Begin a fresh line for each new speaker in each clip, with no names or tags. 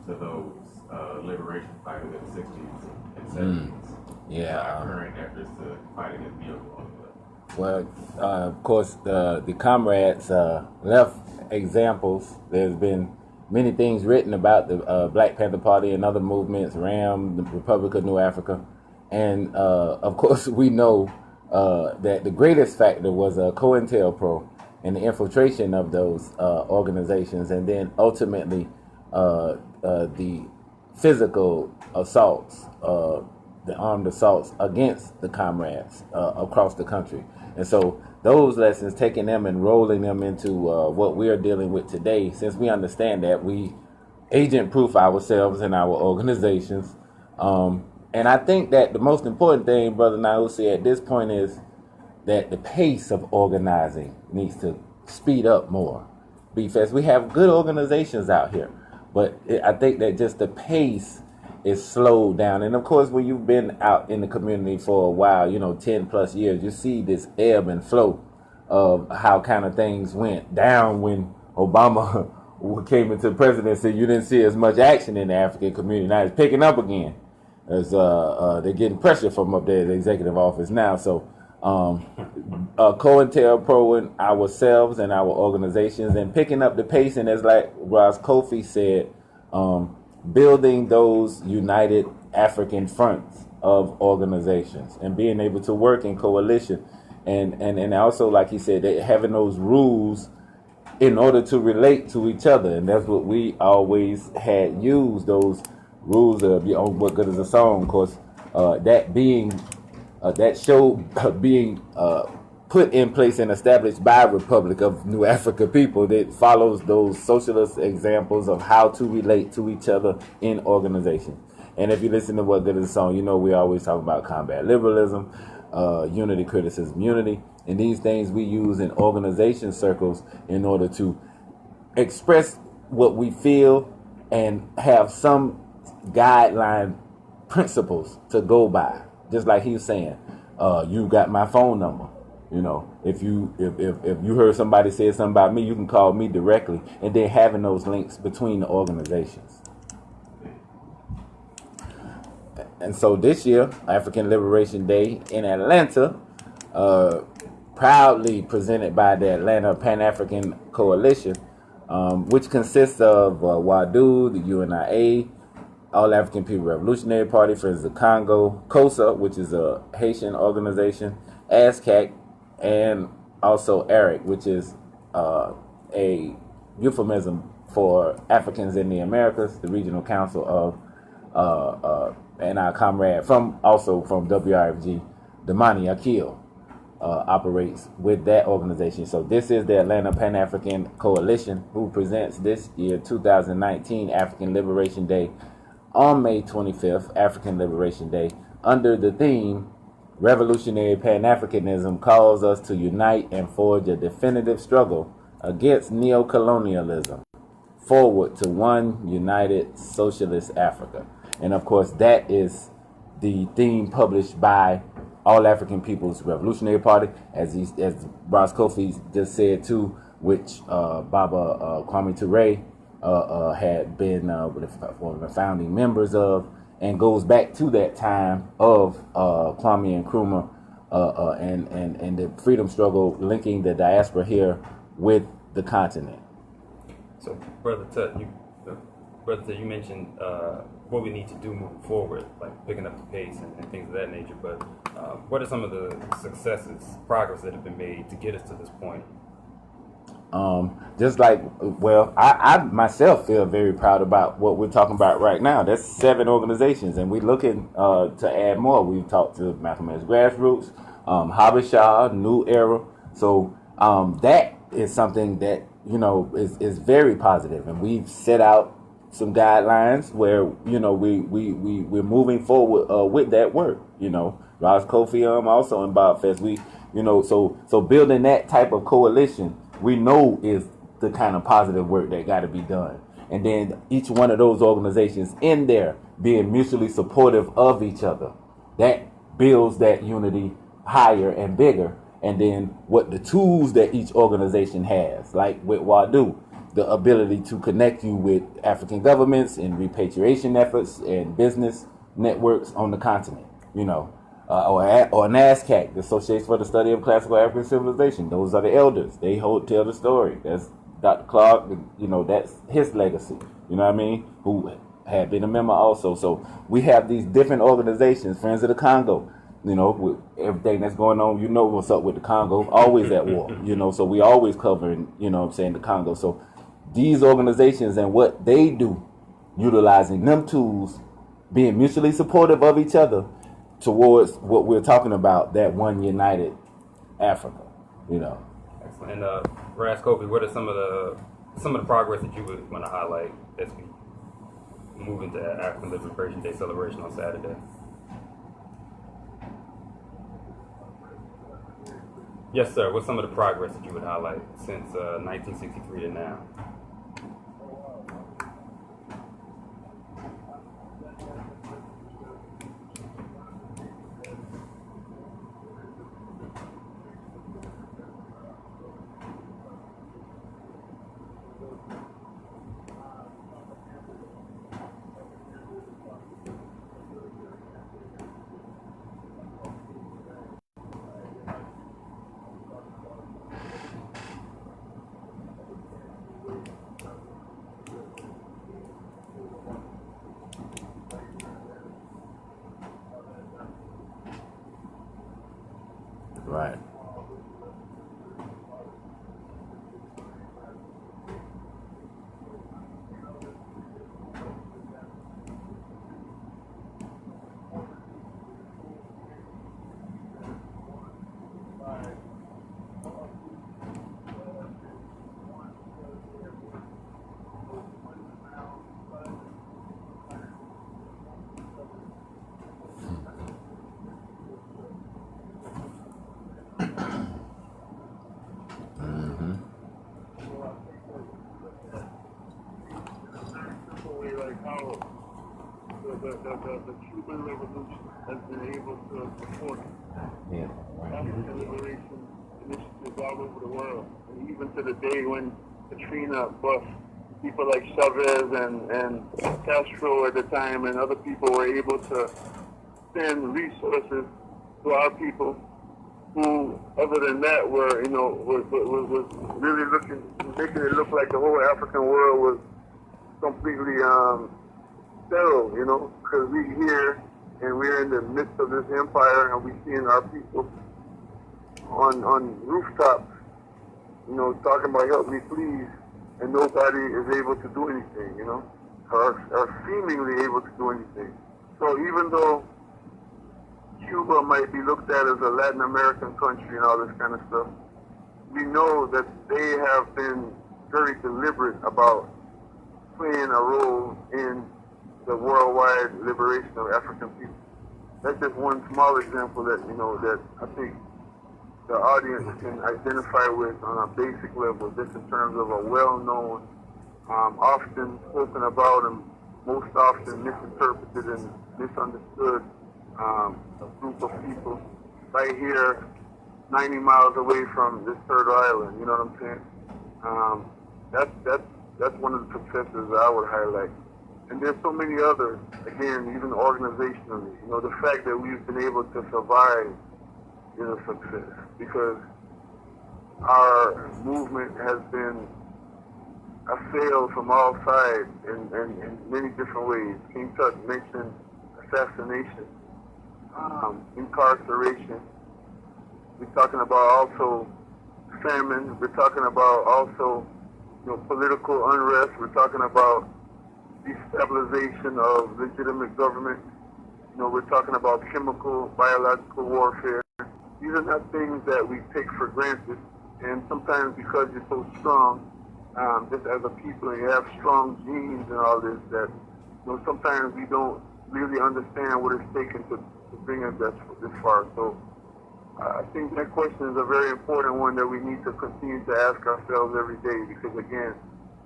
to those liberation fighters in the 60s and 70s.
Yeah.
Current efforts to fight against vehicle.
Well, of course, the comrades left examples. There's been many things written about the Black Panther Party and other movements, RAM, the Republic of New Africa. And, of course, we know that the greatest factor was COINTELPRO and the infiltration of those organizations, and then ultimately the physical assaults, the armed assaults against the comrades across the country. And so those lessons, taking them and rolling them into what we're dealing with today, since we understand that we agent-proof ourselves and our organizations. And I think that the most important thing, Brother Nausi, at this point is that the pace of organizing needs to speed up more. Because we have good organizations out here, but I think that just the pace is slowed down. And of course, when you've been out in the community for a while, 10 plus years, you see this ebb and flow of how kind of things went down when Obama came into presidency. You didn't see as much action in the African community. Now it's picking up again as they're getting pressure from up there at the executive office now. So COINTELPRO and ourselves and our organizations and picking up the pace, and as like Ras Kofi said, building those united African fronts of organizations and being able to work in coalition, and also, like he said, having those rules in order to relate to each other. And that's what we always had used, those rules of What Good Is a Song, of course, that being that show being put in place and established by Republic of New Africa people that follows those socialist examples of how to relate to each other in organization. And if you listen to What Good Is a Song, we always talk about combat liberalism, unity, criticism, unity. And these things we use in organization circles in order to express what we feel and have some guideline principles to go by. Just like he was saying, you got my phone number. If you heard somebody say something about me, you can call me directly, and then having those links between the organizations. And so this year, African Liberation Day in Atlanta, proudly presented by the Atlanta Pan-African Coalition, which consists of WADU, the UNIA, All African People Revolutionary Party, Friends of the Congo, COSA, which is a Haitian organization, ASCAC, and also ARIC, which is a euphemism for Africans in the Americas, the Regional Council of, and our comrade from WRFG, Damani Akil, operates with that organization. So this is the Atlanta Pan-African Coalition, who presents this year, 2019, African Liberation Day on May 25th, African Liberation Day, under the theme, Revolutionary Pan-Africanism calls us to unite and forge a definitive struggle against neocolonialism, forward to one united socialist Africa. And of course, that is the theme published by All African People's Revolutionary Party, as Ras Kofi just said too, which Baba Kwame Ture had been one of the founding members of, and goes back to that time of Kwame Nkrumah and the freedom struggle linking the diaspora here with the continent.
So, Brother Tut, you mentioned what we need to do moving forward, like picking up the pace and things of that nature. But what are some of the successes, progress that have been made to get us to this point?
I myself feel very proud about what we're talking about right now. That's 7 organizations, and we're looking to add more. We've talked to Malcolm X Grassroots, Habashah, New Era. So that is something that is very positive, and we've set out some guidelines where we're moving forward with that work. Ras Kofi also in Bob Fest. So building that type of coalition, we know is the kind of positive work that got to be done. And then each one of those organizations in there being mutually supportive of each other, that builds that unity higher and bigger. And then what the tools that each organization has, like with WADU, the ability to connect you with African governments and repatriation efforts and business networks on the continent, or NASCAC, the Association for the Study of Classical African Civilization. Those are the elders. They tell the story. That's Dr. Clark, that's his legacy, you know what I mean, who had been a member also. So we have these different organizations, Friends of the Congo, with everything that's going on, what's up with the Congo, always at war, so we always covering, the Congo. So these organizations and what they do, utilizing them tools, being mutually supportive of each other towards what we're talking about, that one united Africa,
Excellent. And Ras Kofi, what are some of the progress that you would want to highlight as we move into African Liberation Day celebration on Saturday? Yes, sir. What's some of the progress that you would highlight since 1963 to now?
Right.
Like how the Cuban Revolution has been able to support African liberation initiatives all over the world. And even to the day when Katrina bust, people like Chavez and Castro at the time and other people were able to send resources to our people who, other than that, were, was really making it look like the whole African world was completely sterile, because we're here and we're in the midst of this empire and we're seeing our people on rooftops, talking about help me please, and nobody is able to do anything, or seemingly able to do anything. So even though Cuba might be looked at as a Latin American country and all this kind of stuff, we know that they have been very deliberate about playing a role in the worldwide liberation of African people. That's just one small example that, that I think the audience can identify with on a basic level, just in terms of a well-known, often spoken about and most often misinterpreted and misunderstood group of people right here 90 miles away from this third island, you know what I'm saying? That's one of the successes that I would highlight. And there's so many others, again, even organizationally. The fact that we've been able to survive is a success because our movement has been assailed from all sides in many different ways. King Tut mentioned assassination, incarceration. We're talking about also famine. We're talking about also political unrest. We're talking about destabilization of legitimate government. We're talking about chemical, biological warfare. These are not things that we take for granted. And sometimes because you're so strong, just as a people, and you have strong genes and all this, that sometimes we don't really understand what it's taken to bring us this far. So I think that question is a very important one that we need to continue to ask ourselves every day, because again,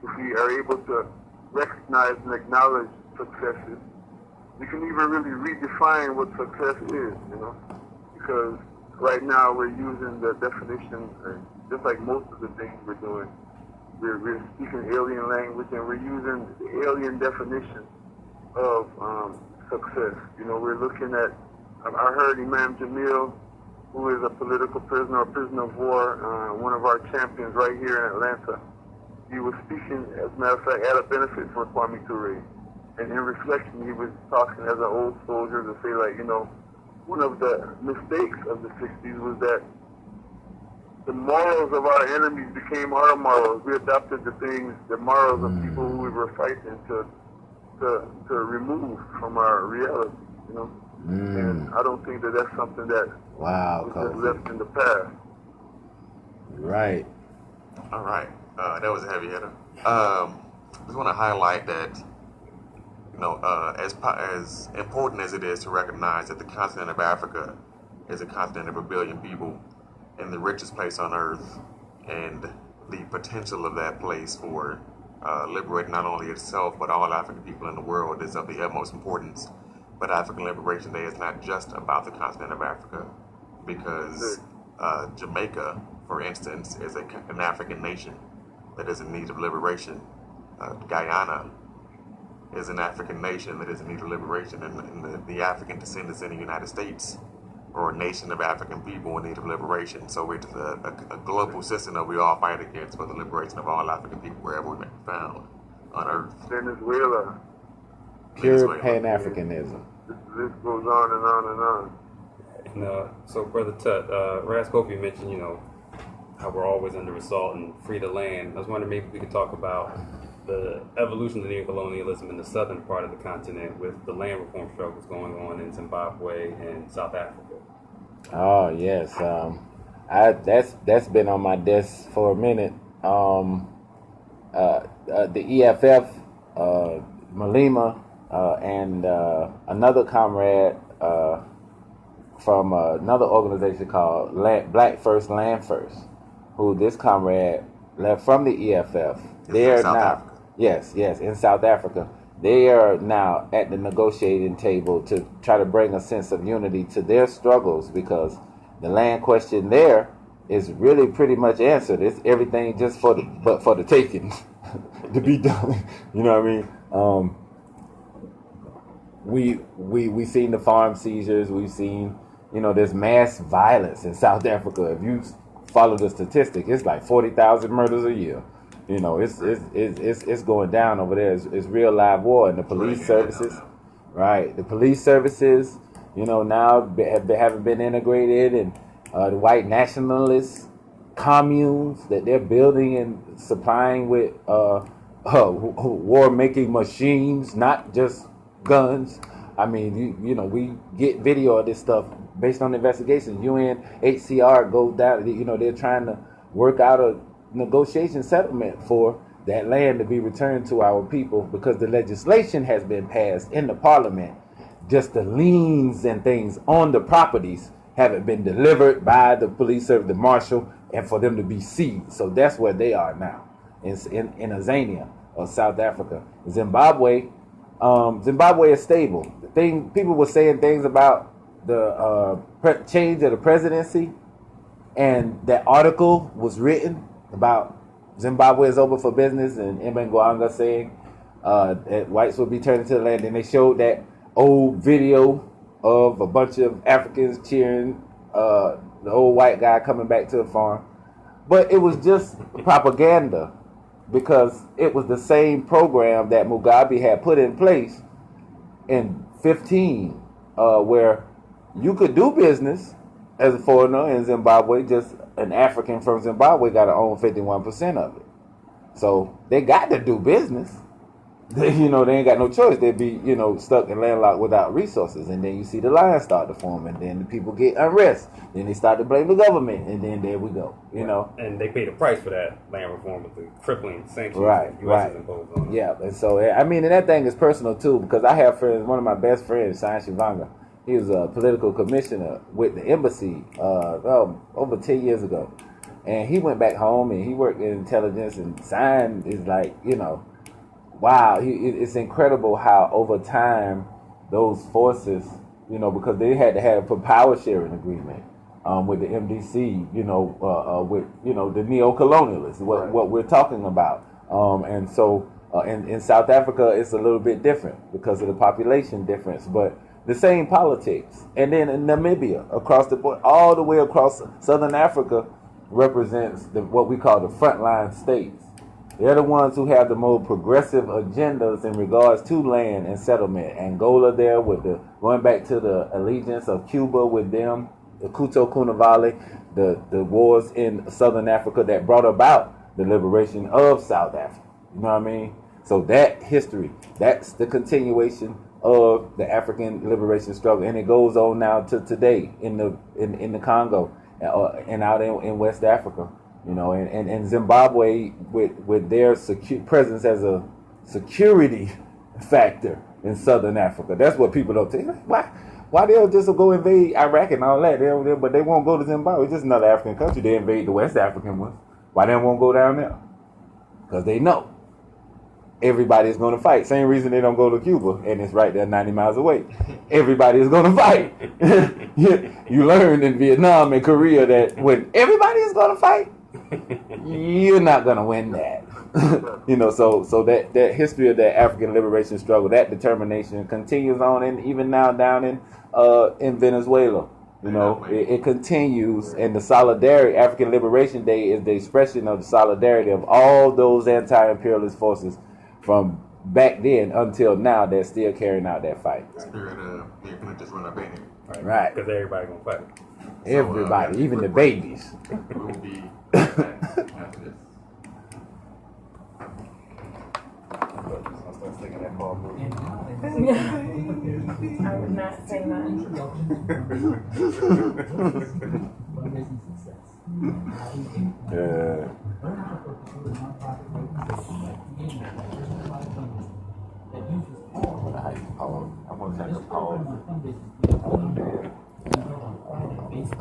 if we are able to recognize and acknowledge successes, we can even really redefine what success is, because right now we're using the definition, just like most of the things we're doing, we're speaking alien language, and we're using the alien definition of success. You know, we're looking at, I heard Imam Jamil, who is a political prisoner, a prisoner of war, one of our champions right here in Atlanta. He was speaking, as a matter of fact, at a benefit for Kwame Ture. And in reflection, he was talking as an old soldier to say, like, you know, one of the mistakes of the 60s was that the morals of our enemies became our morals. We adopted the morals of people who we were fighting to remove from our reality, you know. And I don't think that that's something that was just left in the past.
Right.
All right. That was a heavy hitter. I just want to highlight that, you know, as important as it is to recognize that the continent of Africa is a continent of 1 billion people and the richest place on earth, and the potential of that place for liberating not only itself but all African people in the world is of the utmost importance. But African Liberation Day is not just about the continent of Africa, because Jamaica, for instance, is an African nation that is in need of liberation. Guyana is an African nation that is in need of liberation, and the African descendants in the United States are a nation of African people in need of liberation. So it's a global system that we all fight against for the liberation of all African people wherever we may be found on earth.
Venezuela.
Pure Pan-Africanism.
This goes on and on and on.
And so, Brother Tut, Ras Kofi mentioned, you know, how we're always under assault and free to land. I was wondering maybe we could talk about the evolution of neocolonialism in the southern part of the continent with the land reform struggles going on in Zimbabwe and South Africa.
Oh yes, that's been on my desk for a minute. The EFF, Malema, and another comrade from another organization called Black First, Land First, who this comrade left from the EFF. They're now, yes, in South Africa. They are now at the negotiating table to try to bring a sense of unity to their struggles, because the land question there is really pretty much answered. It's everything just for the taking to be done. You know what I mean? We've seen the farm seizures. We've seen, you know, there's mass violence in South Africa. If you follow the statistic, it's like 40,000 murders a year. You know, it's going down over there. It's real live war, and the police services, right? The police services, you know, now haven't been integrated, and the white nationalist communes that they're building and supplying with war-making machines, not just guns. I mean, you know, we get video of this stuff based on investigations. UNHCR goes down. You know, they're trying to work out a negotiation settlement for that land to be returned to our people, because the legislation has been passed in the parliament. Just the liens and things on the properties haven't been delivered by the police service, the marshal, and for them to be seized. So that's where they are now, in Azania or South Africa. Zimbabwe is stable. The thing, people were saying things about the change of the presidency, and that article was written about Zimbabwe is open for business, and Mbengoanga saying that whites will be turned into the land. And they showed that old video of a bunch of Africans cheering the old white guy coming back to the farm. But it was just propaganda, because it was the same program that Mugabe had put in place in 15, where you could do business as a foreigner in Zimbabwe. Just an African from Zimbabwe got to own 51% of it. So they got to do business. They ain't got no choice. They'd be, stuck and landlocked without resources. And then you see the lines start to form, and then the people get unrest. Then they start to blame the government, and then there we go,
And they pay the price for that land reform with the crippling sanctions
right,
the U.S. has imposed on them.
Yeah, and so, and that thing is personal, too, because I have friends, one of my best friends, Sai Shivanga, he was a political commissioner with the embassy over 10 years ago. And he went back home, and he worked in intelligence, and Sai is like, wow, it's incredible how over time those forces, because they had to have a power sharing agreement. with the MDC, with the neo-colonialists, what we're talking about, and so in South Africa it's a little bit different because of the population difference, but the same politics. And then in Namibia, across the board, all the way across Southern Africa, represents what we call the frontline states. They're the ones who have the more progressive agendas in regards to land and settlement. Angola there with going back to the allegiance of Cuba with them, the Kuto Kunavale, the wars in Southern Africa that brought about the liberation of South Africa. You know what I mean? So that history, that's the continuation of the African liberation struggle, and it goes on now to today in the Congo and out in West Africa, and Zimbabwe with their presence as a security factor in Southern Africa. That's what people don't think. Why they'll just go invade Iraq and all that? But they won't go to Zimbabwe. It's just another African country. They invade the West African ones. Why they won't go down there? Because they know everybody is going to fight. Same reason they don't go to Cuba, and it's right there 90 miles away. Everybody is going to fight. You learned in Vietnam and Korea that when everybody is going to fight, you're not going to win that. So that history of that African liberation struggle, that determination continues on, and even now down in Venezuela. It continues, and the solidarity, African Liberation Day is the expression of the solidarity of all those anti-imperialist forces from back then until now that's still carrying out that fight.
Spirit of the apprentice run up in it.
Right.
Because everybody gonna fight.
Everybody, even the babies.
We will be back after this.
I'll start singing that call movie.
I would not say that.
Yeah. I want to take a pause.